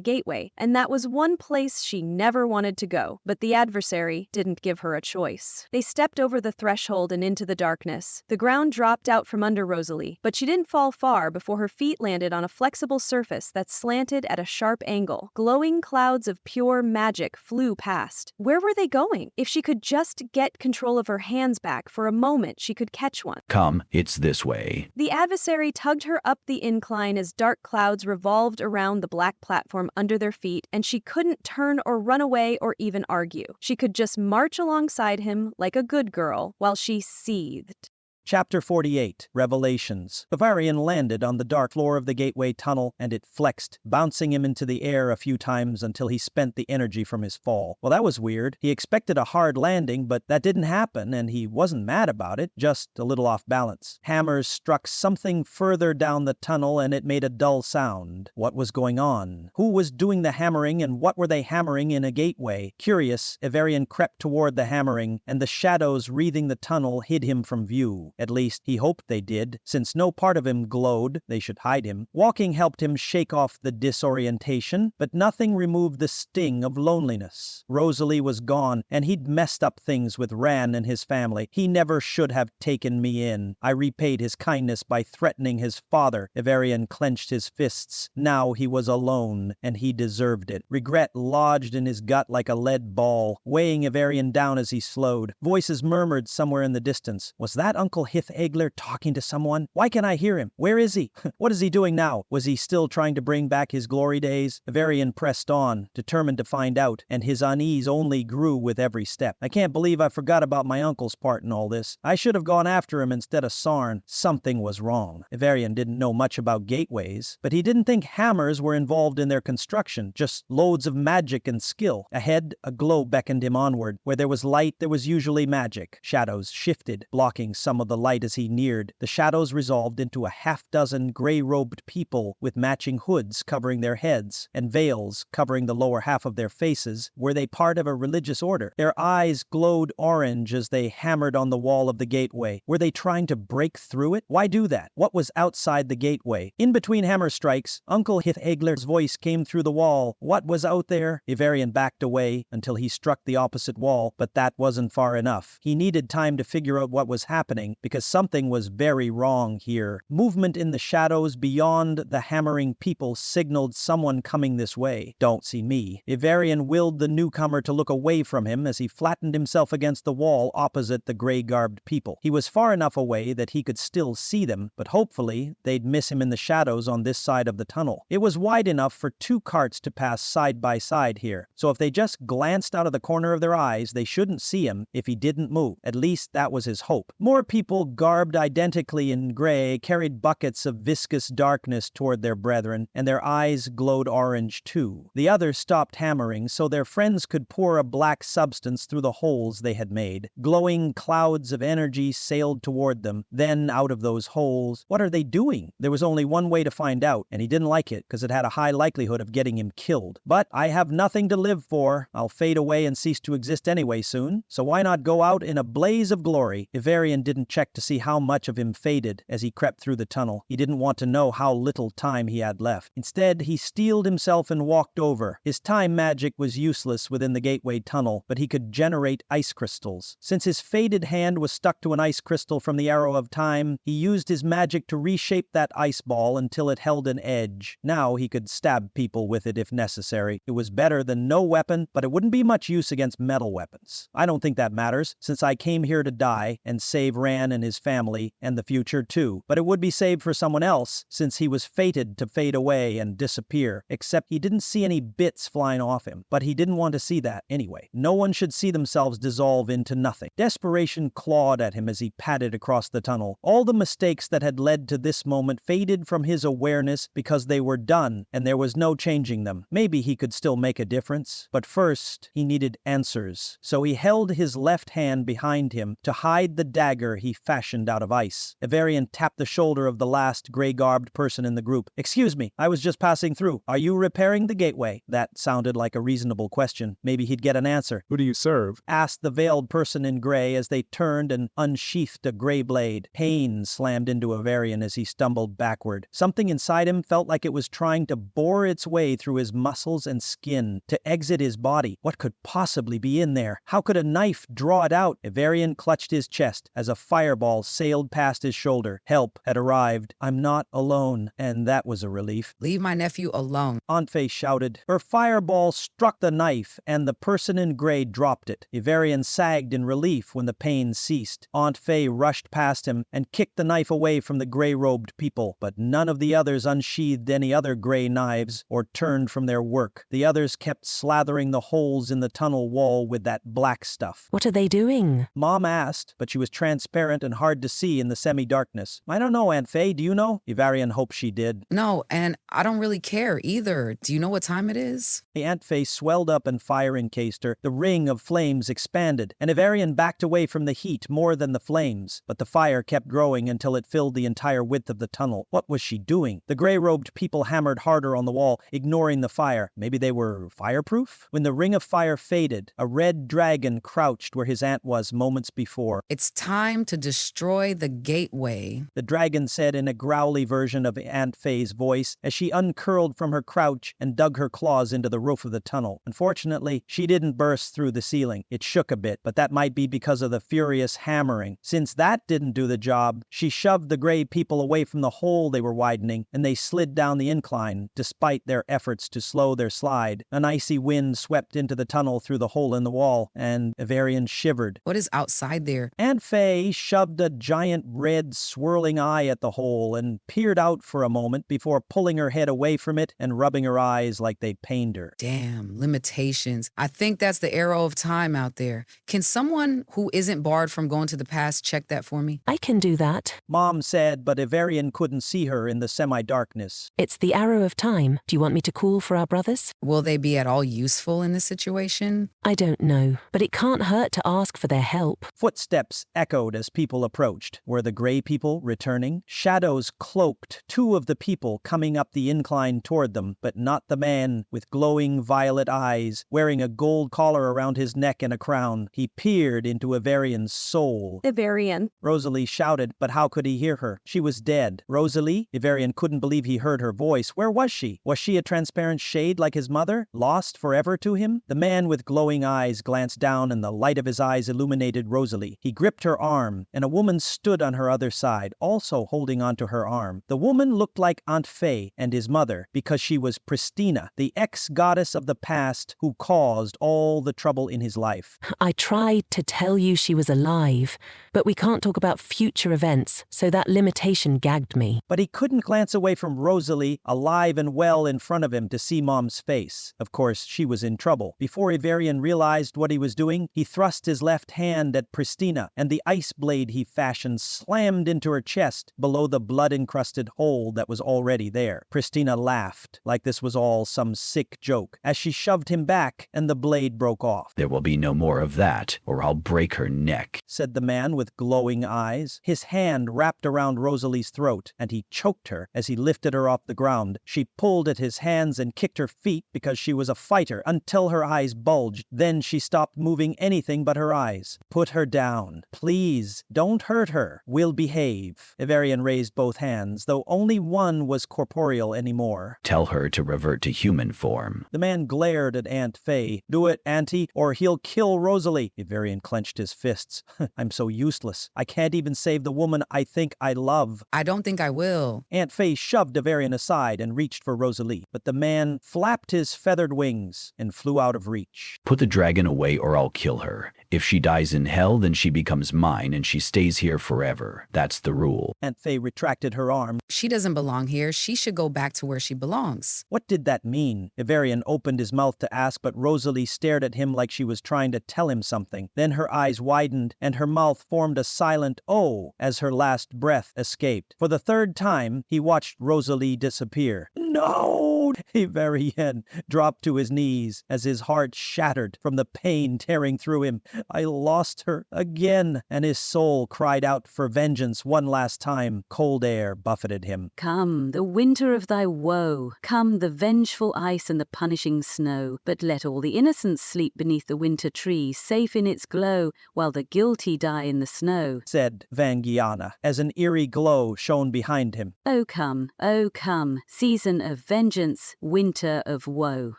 gateway, and that was one place she never wanted to go. But the Adversary didn't give her a choice. They stepped over the threshold and into the darkness. The ground dropped out from under Rosalie, but she didn't fall far before her feet landed on a flexible surface that slanted at a sharp angle. Glowing clouds of pure magic flew past. Where were they going? If she could just get control of her hands back for a moment, she could catch one. Come, it's this way. The Adversary tugged her up the incline as dark clouds revolved around the black platform under their feet, and she couldn't turn or run away or even argue. She could just march alongside him like a good girl while she seethed. Chapter 48, Revelations. Bavarian landed on the dark floor of the gateway tunnel, and it flexed, bouncing him into the air a few times until he spent the energy from his fall. Well, that was weird. He expected a hard landing, but that didn't happen, and he wasn't mad about it, just a little off balance. Hammers struck something further down the tunnel, and it made a dull sound. What was going on? Who was doing the hammering, and what were they hammering in a gateway? Curious, Ivarian crept toward the hammering, and the shadows wreathing the tunnel hid him from view. At least, he hoped they did. Since no part of him glowed, they should hide him. Walking helped him shake off the disorientation, but nothing removed the sting of loneliness. Rosalie was gone, and he'd messed up things with Ran and his family. He never should have taken me in. I repaid his kindness by threatening his father. Ivarian clenched his fists. Now he was alone, and he deserved it. Regret lodged in his gut like a lead ball, weighing Ivarian down as he slowed. Voices murmured somewhere in the distance. Was that Uncle Hith-Egler talking to someone? Why can't I hear him? Where is he? What is he doing now? Was he still trying to bring back his glory days? Ivarian pressed on, determined to find out, and his unease only grew with every step. I can't believe I forgot about my uncle's part in all this. I should have gone after him instead of Sarn. Something was wrong. Ivarian didn't know much about gateways, but he didn't think hammers were involved in their construction, just loads of magic and skill. Ahead, a glow beckoned him onward. Where there was light, there was usually magic. Shadows shifted, blocking some of the light as he neared. The shadows resolved into a half-dozen gray-robed people with matching hoods covering their heads and veils covering the lower half of their faces. Were they part of a religious order? Their eyes glowed orange as they hammered on the wall of the gateway. Were they trying to break through it? Why do that? What was outside the gateway? In between hammer strikes, Uncle Hith-Egler's voice came through the wall. What was out there? Ivarian backed away until he struck the opposite wall, but that wasn't far enough. He needed time to figure out what was happening, because something was very wrong here. Movement in the shadows beyond the hammering people signaled someone coming this way. Don't see me. Ivarian willed the newcomer to look away from him as he flattened himself against the wall opposite the gray-garbed people. He was far enough away that he could still see them, but hopefully they'd miss him in the shadows on this side of the tunnel. It was wide enough for two carts to pass side by side here, so if they just glanced out of the corner of their eyes, they shouldn't see him if he didn't move. At least that was his hope. More people garbed identically in gray carried buckets of viscous darkness toward their brethren, and their eyes glowed orange too. The others stopped hammering so their friends could pour a black substance through the holes they had made. Glowing clouds of energy sailed toward them. Then, out of those holes, what are they doing? There was only one way to find out, and he didn't like it because it had a high likelihood of getting him killed. But I have nothing to live for. I'll fade away and cease to exist anyway soon, so why not go out in a blaze of glory? Ivarian didn't check check to see how much of him faded as he crept through the tunnel. He didn't want to know how little time he had left. Instead, he steeled himself and walked over. His time magic was useless within the gateway tunnel, but he could generate ice crystals. Since his faded hand was stuck to an ice crystal from the arrow of time, he used his magic to reshape that ice ball until it held an edge. Now he could stab people with it if necessary. It was better than no weapon, but it wouldn't be much use against metal weapons. I don't think that matters, since I came here to die and save Ran and his family, and the future too. But it would be saved for someone else, since he was fated to fade away and disappear, except he didn't see any bits flying off him. But he didn't want to see that anyway. No one should see themselves dissolve into nothing. Desperation clawed at him as he padded across the tunnel. All the mistakes that had led to this moment faded from his awareness because they were done, and there was no changing them. Maybe he could still make a difference, but first he needed answers. So he held his left hand behind him to hide the dagger he fashioned out of ice. Evarian tapped the shoulder of the last gray-garbed person in the group. "Excuse me, I was just passing through. Are you repairing the gateway?" That sounded like a reasonable question. Maybe he'd get an answer. "Who do you serve?" asked the veiled person in gray as they turned and unsheathed a gray blade. Pain slammed into Evarian as he stumbled backward. Something inside him felt like it was trying to bore its way through his muscles and skin, to exit his body. What could possibly be in there? How could a knife draw it out? Evarian clutched his chest as a fireball sailed past his shoulder. Help had arrived. "I'm not alone," and that was a relief. "Leave my nephew alone," Aunt Faye shouted. Her fireball struck the knife, and the person in gray dropped it. Evarian sagged in relief when the pain ceased. Aunt Faye rushed past him and kicked the knife away from the gray-robed people, but none of the others unsheathed any other gray knives or turned from their work. The others kept slathering the holes in the tunnel wall with that black stuff. "What are they doing?" Mom asked, but she was transparent and hard to see in the semi-darkness. "I don't know, Aunt Faye. Do you know?" Evarian hoped she did. "No, and I don't really care either. Do you know what time it is?" The Aunt Faye swelled up and fire encased her. The ring of flames expanded, and Evarian backed away from the heat more than the flames, but the fire kept growing until it filled the entire width of the tunnel. What was she doing? The gray-robed people hammered harder on the wall, ignoring the fire. Maybe they were fireproof? When the ring of fire faded, a red dragon crouched where his aunt was moments before. "It's time to destroy the gateway," the dragon said in a growly version of Aunt Faye's voice as she uncurled from her crouch and dug her claws into the roof of the tunnel. Unfortunately, she didn't burst through the ceiling. It shook a bit, but that might be because of the furious hammering. Since that didn't do the job, she shoved the gray people away from the hole they were widening, and they slid down the incline, despite their efforts to slow their slide. An icy wind swept into the tunnel through the hole in the wall, and Evarian shivered. "What is outside there?" Aunt Faye shoved a giant red swirling eye at the hole and peered out for a moment before pulling her head away from it and rubbing her eyes like they pained her. "Damn, limitations. I think that's the arrow of time out there. Can someone who isn't barred from going to the past check that for me?" "I can do that," Mom said, but Evarian couldn't see her in the semi-darkness. "It's the arrow of time. Do you want me to call for our brothers?" "Will they be at all useful in this situation?" "I don't know, but it can't hurt to ask for their help." Footsteps echoed as people approached. Were the gray people returning? Shadows cloaked two of the people coming up the incline toward them, but not the man with glowing violet eyes, wearing a gold collar around his neck and a crown. He peered into Evarian's soul. "Evarian," Rosalie shouted, but how could he hear her? She was dead. Rosalie? Evarian couldn't believe he heard her voice. Where was she? Was she a transparent shade like his mother, lost forever to him? The man with glowing eyes glanced down, and the light of his eyes illuminated Rosalie. He gripped her arm, and a woman stood on her other side, also holding onto her arm. The woman looked like Aunt Faye and his mother, because she was Pristina, the ex-goddess of the past who caused all the trouble in his life. "I tried to tell you she was alive, but we can't talk about future events, so that limitation gagged me." But he couldn't glance away from Rosalie, alive and well in front of him, to see Mom's face. Of course, she was in trouble. Before Evarian realized what he was doing, he thrust his left hand at Pristina, and the ice blade he fashioned slammed into her chest below the blood-encrusted hole that was already there. Pristina laughed, like this was all some sick joke, as she shoved him back and the blade broke off. "There will be no more of that, or I'll break her neck," said the man with glowing eyes. His hand wrapped around Rosalie's throat, and he choked her as he lifted her off the ground. She pulled at his hands and kicked her feet because she was a fighter until her eyes bulged. Then she stopped moving anything but her eyes. "Put her down, please," Don't hurt her. We'll behave. Ivarian raised both hands, though only one was corporeal anymore. Tell her to revert to human form. The man glared at Aunt Faye. Do it, Auntie, or he'll kill Rosalie. Ivarian clenched his fists. I'm so useless. I can't even save the woman I think I love. I don't think I will. Aunt Faye shoved Ivarian aside and reached for Rosalie, but the man flapped his feathered wings and flew out of reach. Put the dragon away or I'll kill her. If she dies in hell, then she becomes mine and she stays here forever. That's the rule. Aunt Faye retracted her arm. She doesn't belong here. She should go back to where she belongs. What did that mean? Ivarian opened his mouth to ask, but Rosalie stared at him like she was trying to tell him something. Then her eyes widened and her mouth formed a silent "oh" as her last breath escaped. For the third time, he watched Rosalie disappear. No! Ivarian dropped to his knees as his heart shattered from the pain tearing through him. I lost her again, and his soul cried out for vengeance one last time. Cold air buffeted him. Come, the winter of thy woe. Come, the vengeful ice and the punishing snow. But let all the innocents sleep beneath the winter tree, safe in its glow, while the guilty die in the snow, said Vangiana, as an eerie glow shone behind him. O come, season of vengeance, winter of woe.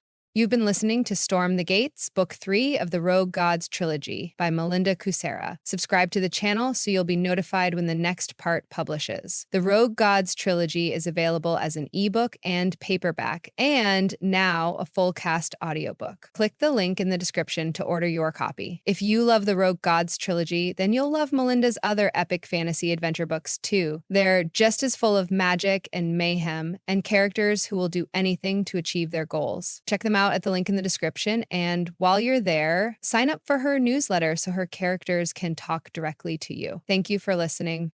You've been listening to Storm the Gates, Book 3 of the Rogue Gods Trilogy by Melinda Kucsera. Subscribe to the channel so you'll be notified when the next part publishes. The Rogue Gods Trilogy is available as an ebook and paperback, and now a full cast audiobook. Click the link in the description to order your copy. If you love the Rogue Gods Trilogy, then you'll love Melinda's other epic fantasy adventure books too. They're just as full of magic and mayhem, and characters who will do anything to achieve their goals. Check them out at the link in the description, and while you're there, sign up for her newsletter so her characters can talk directly to you. Thank you for listening.